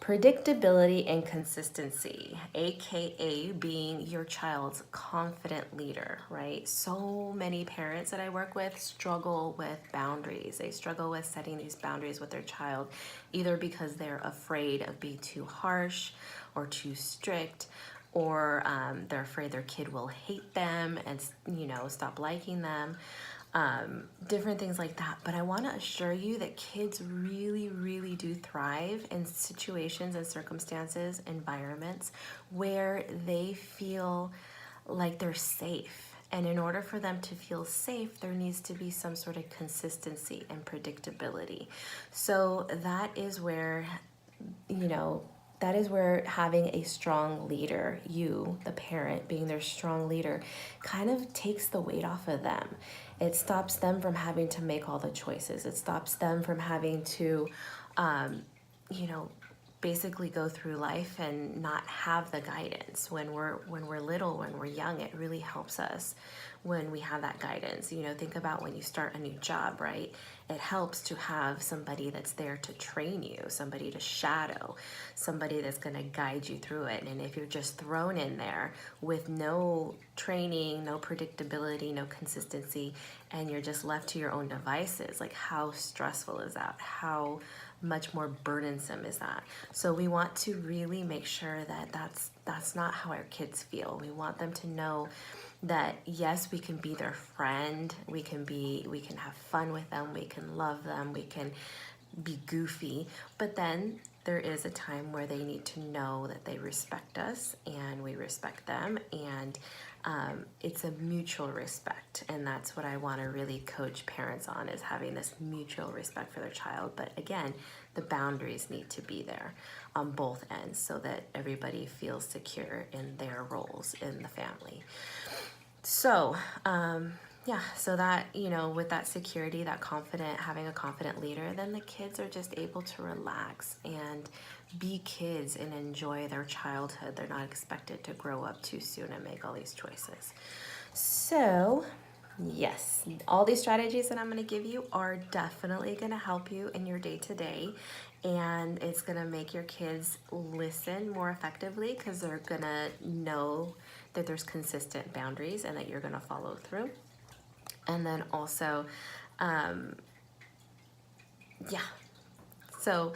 Predictability and consistency, aka being your child's confident leader, right? So many parents that I work with struggle with boundaries. They struggle with setting these boundaries with their child, either because they're afraid of being too harsh or too strict, or they're afraid their kid will hate them and, stop liking them. Different things like that. But I want to assure you that kids really, really do thrive in situations and circumstances, environments where they feel like they're safe. And in order for them to feel safe, there needs to be some sort of consistency and predictability. So that is where, that is where having a strong leader, you, the parent, being their strong leader, kind of takes the weight off of them. It stops them from having to make all the choices. It stops them from having to, you know, basically go through life and not have the guidance. When we're little, when we're young, it really helps us when we have that guidance. Think about when you start a new job, right? It helps to have somebody that's there to train you, somebody to shadow, somebody that's going to guide you through it. And if you're just thrown in there with no training, no predictability, no consistency, and you're just left to your own devices, like how stressful is that? How much more burdensome is that? So we want to really make sure that that's not how our kids feel. We want them to know that yes, we can be their friend, we can have fun with them, we can love them, we can be goofy, but then there is a time where they need to know that they respect us and we respect them, and it's a mutual respect. And that's what I want to really coach parents on, is having this mutual respect for their child. But again, the boundaries need to be there on both ends so that everybody feels secure in their roles in the family. So, so that, with that security, having a confident leader, then the kids are just able to relax and be kids and enjoy their childhood. They're not expected to grow up too soon and make all these choices. So, yes, all these strategies that I'm going to give you are definitely going to help you in your day-to-day, and it's going to make your kids listen more effectively because they're going to know that there's consistent boundaries and that you're going to follow through. And then also, so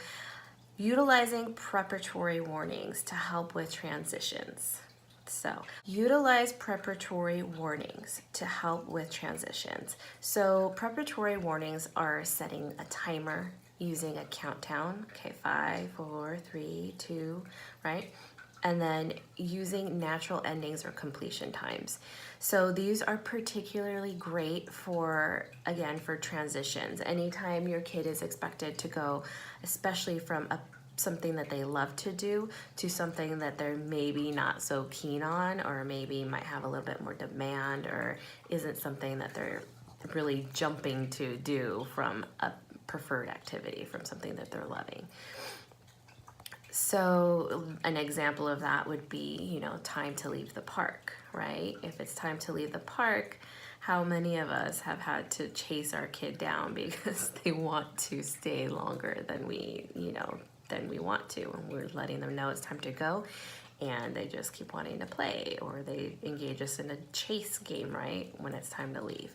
utilizing preparatory warnings to help with transitions. So utilize preparatory warnings to help with transitions. So preparatory warnings are setting a timer, using a countdown, okay, 5, 4, 3, 2, right? And then using natural endings or completion times. So these are particularly great for transitions. Anytime your kid is expected to go, especially from something that they love to do to something that they're maybe not so keen on, or maybe might have a little bit more demand, or isn't something that they're really jumping to do from a preferred activity, from something that they're loving. So an example of that would be, time to leave the park, right? If it's time to leave the park, how many of us have had to chase our kid down because they want to stay longer than we want to, and we're letting them know it's time to go, and they just keep wanting to play, or they engage us in a chase game, right, when it's time to leave.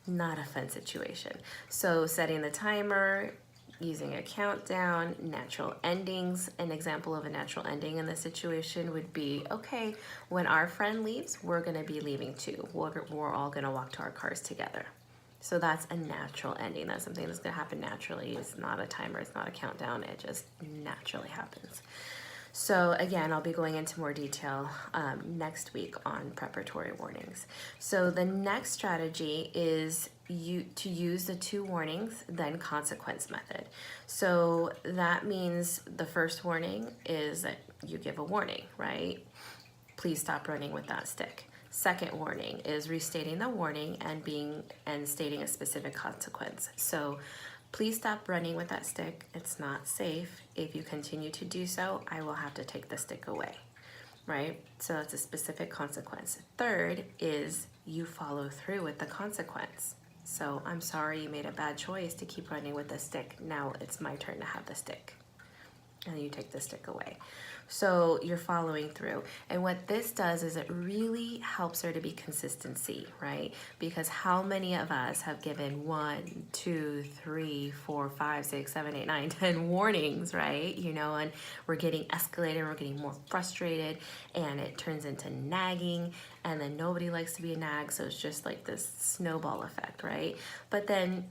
Not a fun situation. So setting the timer, using a countdown, natural endings. An example of a natural ending in this situation would be, okay, when our friend leaves, we're gonna be leaving too. We're all gonna walk to our cars together. So that's a natural ending. That's something that's gonna happen naturally. It's not a timer, it's not a countdown, it just naturally happens. So again, I'll be going into more detail next week on preparatory warnings. So the next strategy is to use the 2 warnings, then consequence method. So that means the first warning is that you give a warning, right? Please stop running with that stick. Second warning is restating the warning and stating a specific consequence. So please stop running with that stick. It's not safe. If you continue to do so, I will have to take the stick away, right? So that's a specific consequence. Third is you follow through with the consequence. So I'm sorry you made a bad choice to keep running with the stick. Now it's my turn to have the stick. and you take the stick away. So you're following through. And what this does is it really helps there to be consistency, right? Because how many of us have given 1, 2, 3, 4, 5, 6, 7, 8, 9, 10 warnings, right? You know, and we're getting escalated, we're getting more frustrated, and it turns into nagging, and then nobody likes to be a nag, so it's just like this snowball effect, right? But then,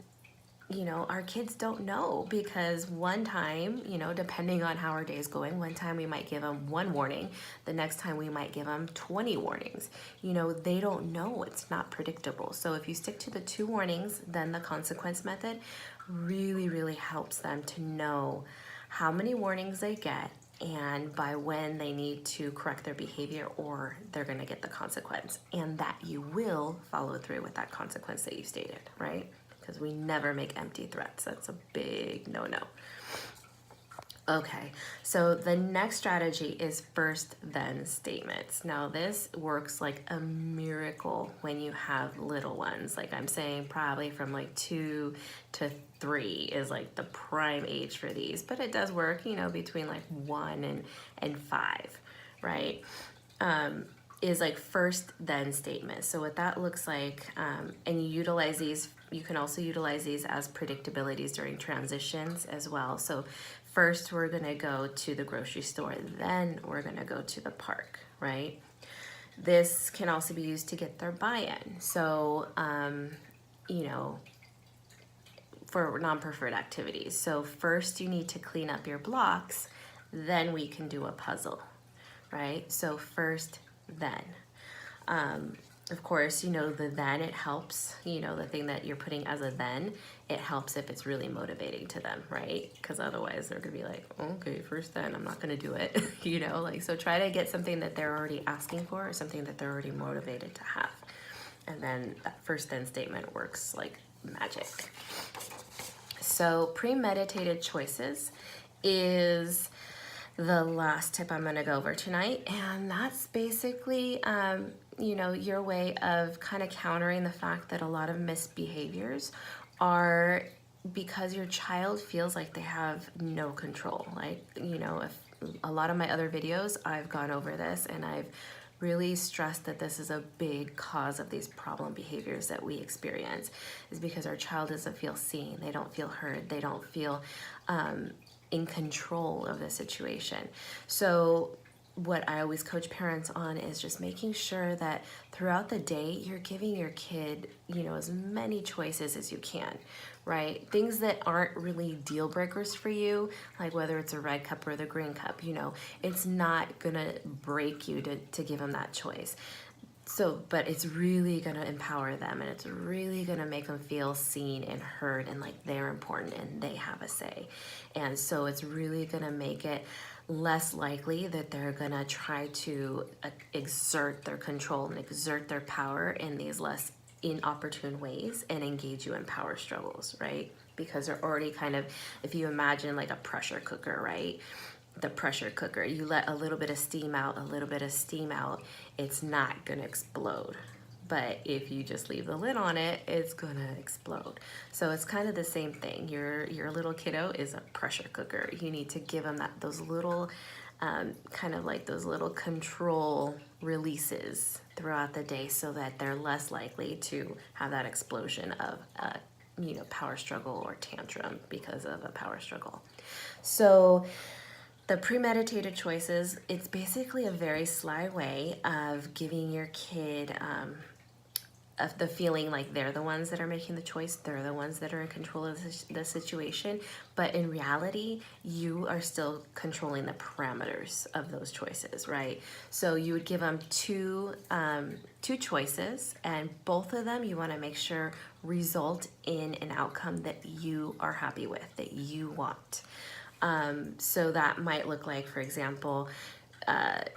you know, our kids don't know, because one time, you know, depending on how our day is going, one time we might give them 1 warning, the next time we might give them 20 warnings. You know, they don't know, it's not predictable. So if you stick to the 2 warnings, then the consequence method really, really helps them to know how many warnings they get and by when they need to correct their behavior or they're going to get the consequence, and that you will follow through with that consequence that you stated, right? Because we never make empty threats. That's a big no-no. Okay, so the next strategy is first then statements. Now this works like a miracle when you have little ones. Like I'm saying, probably from like 2 to 3 is like the prime age for these, but it does work, you know, between like 1 and 5, right? Is like first then statements. So what that looks like, and you utilize these, you can also utilize these as predictabilities during transitions as well. So first we're gonna go to the grocery store, then we're gonna go to the park, right? This can also be used to get their buy-in. So, you know, for non-preferred activities. So first you need to clean up your blocks, then we can do a puzzle, right? So first, then. Of course, you know, the then, it helps, you know, the thing that you're putting as a then, it helps if it's really motivating to them, right? Because otherwise they're gonna be like, okay, first then, I'm not gonna do it, you know, like, so try to get something that they're already asking for or something that they're already motivated to have. And then that first then statement works like magic. So premeditated choices is the last tip I'm gonna go over tonight, and that's basically, you know, your way of kind of countering the fact that a lot of misbehaviors are because your child feels like they have no control. Like, you know, if a lot of my other videos, I've gone over this and I've really stressed that this is a big cause of these problem behaviors that we experience, is because our child doesn't feel seen, they don't feel heard, they don't feel in control of the situation. So what I always coach parents on is just making sure that throughout the day you're giving your kid, you know, as many choices as you can, right? Things that aren't really deal breakers for you, like whether it's a red cup or the green cup, you know, it's not gonna break you to give them that choice. So, but it's really gonna empower them, and it's really gonna make them feel seen and heard and like they're important and they have a say. And so it's really gonna make it less likely that they're gonna try to exert their control and exert their power in these less inopportune ways and engage you in power struggles, right? Because they're already kind of, if you imagine like a pressure cooker, right? The pressure cooker, you let a little bit of steam out, a little bit of steam out, it's not gonna explode. But if you just leave the lid on it, it's gonna explode. So it's kind of the same thing. Your little kiddo is a pressure cooker. You need to give them those little, kind of like those little control releases throughout the day so that they're less likely to have that explosion of you know, power struggle or tantrum because of a power struggle. So the premeditated choices, it's basically a very sly way of giving your kid of the feeling like they're the ones that are making the choice, they're the ones that are in control of the situation, but in reality, you are still controlling the parameters of those choices, right? So you would give them two choices, and both of them you wanna make sure result in an outcome that you are happy with, that you want. So that might look like, for example,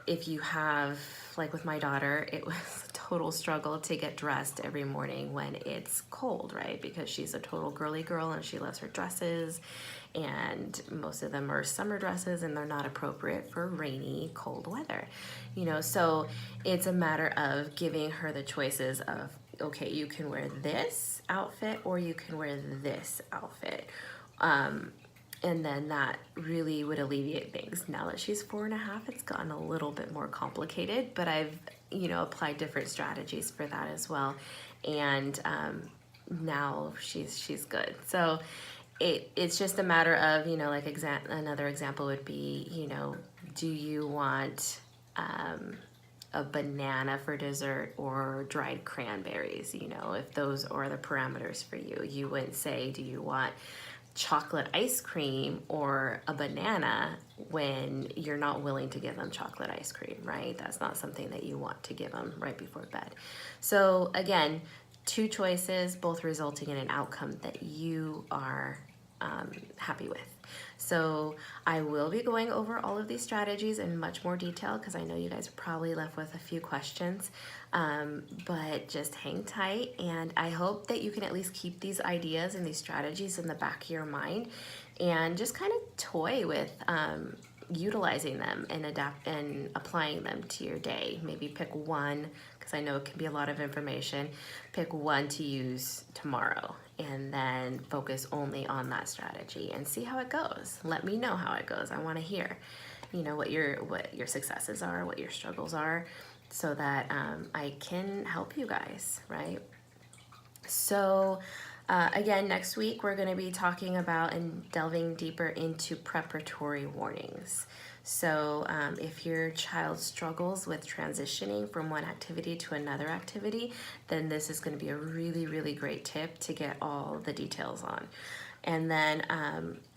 if you have, like with my daughter, it was a total struggle to get dressed every morning when it's cold, right? Because she's a total girly girl and she loves her dresses, and most of them are summer dresses and they're not appropriate for rainy, cold weather, you know? So it's a matter of giving her the choices of, okay, you can wear this outfit or you can wear this outfit. And then that really would alleviate things. Now that she's 4.5, it's gotten a little bit more complicated, but I've, applied different strategies for that as well. And now she's good. So it's just a matter of, like another example would be, do you want a banana for dessert or dried cranberries? If those are the parameters for you. You wouldn't say, do you want chocolate ice cream or a banana when you're not willing to give them chocolate ice cream, right? That's not something that you want to give them right before bed. So again, two choices, both resulting in an outcome that you are happy with. So I will be going over all of these strategies in much more detail because I know you guys are probably left with a few questions, but just hang tight, and I hope that you can at least keep these ideas and these strategies in the back of your mind and just kind of toy with utilizing them and adapt and applying them to your day. Maybe pick one, because I know it can be a lot of information. Pick one to use tomorrow and then focus only on that strategy and see how it goes. Let me know how it goes. I want to hear, what your successes are, what your struggles are, so that I can help you guys, right? So again, next week we're going to be talking about and delving deeper into preparatory warnings. So if your child struggles with transitioning from one activity to another activity, then this is going to be a really, really great tip to get all the details on. And then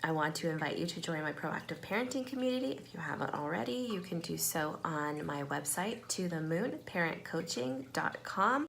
I want to invite you to join my proactive parenting community. If you haven't already, you can do so on my website, tothemoonparentcoaching.com.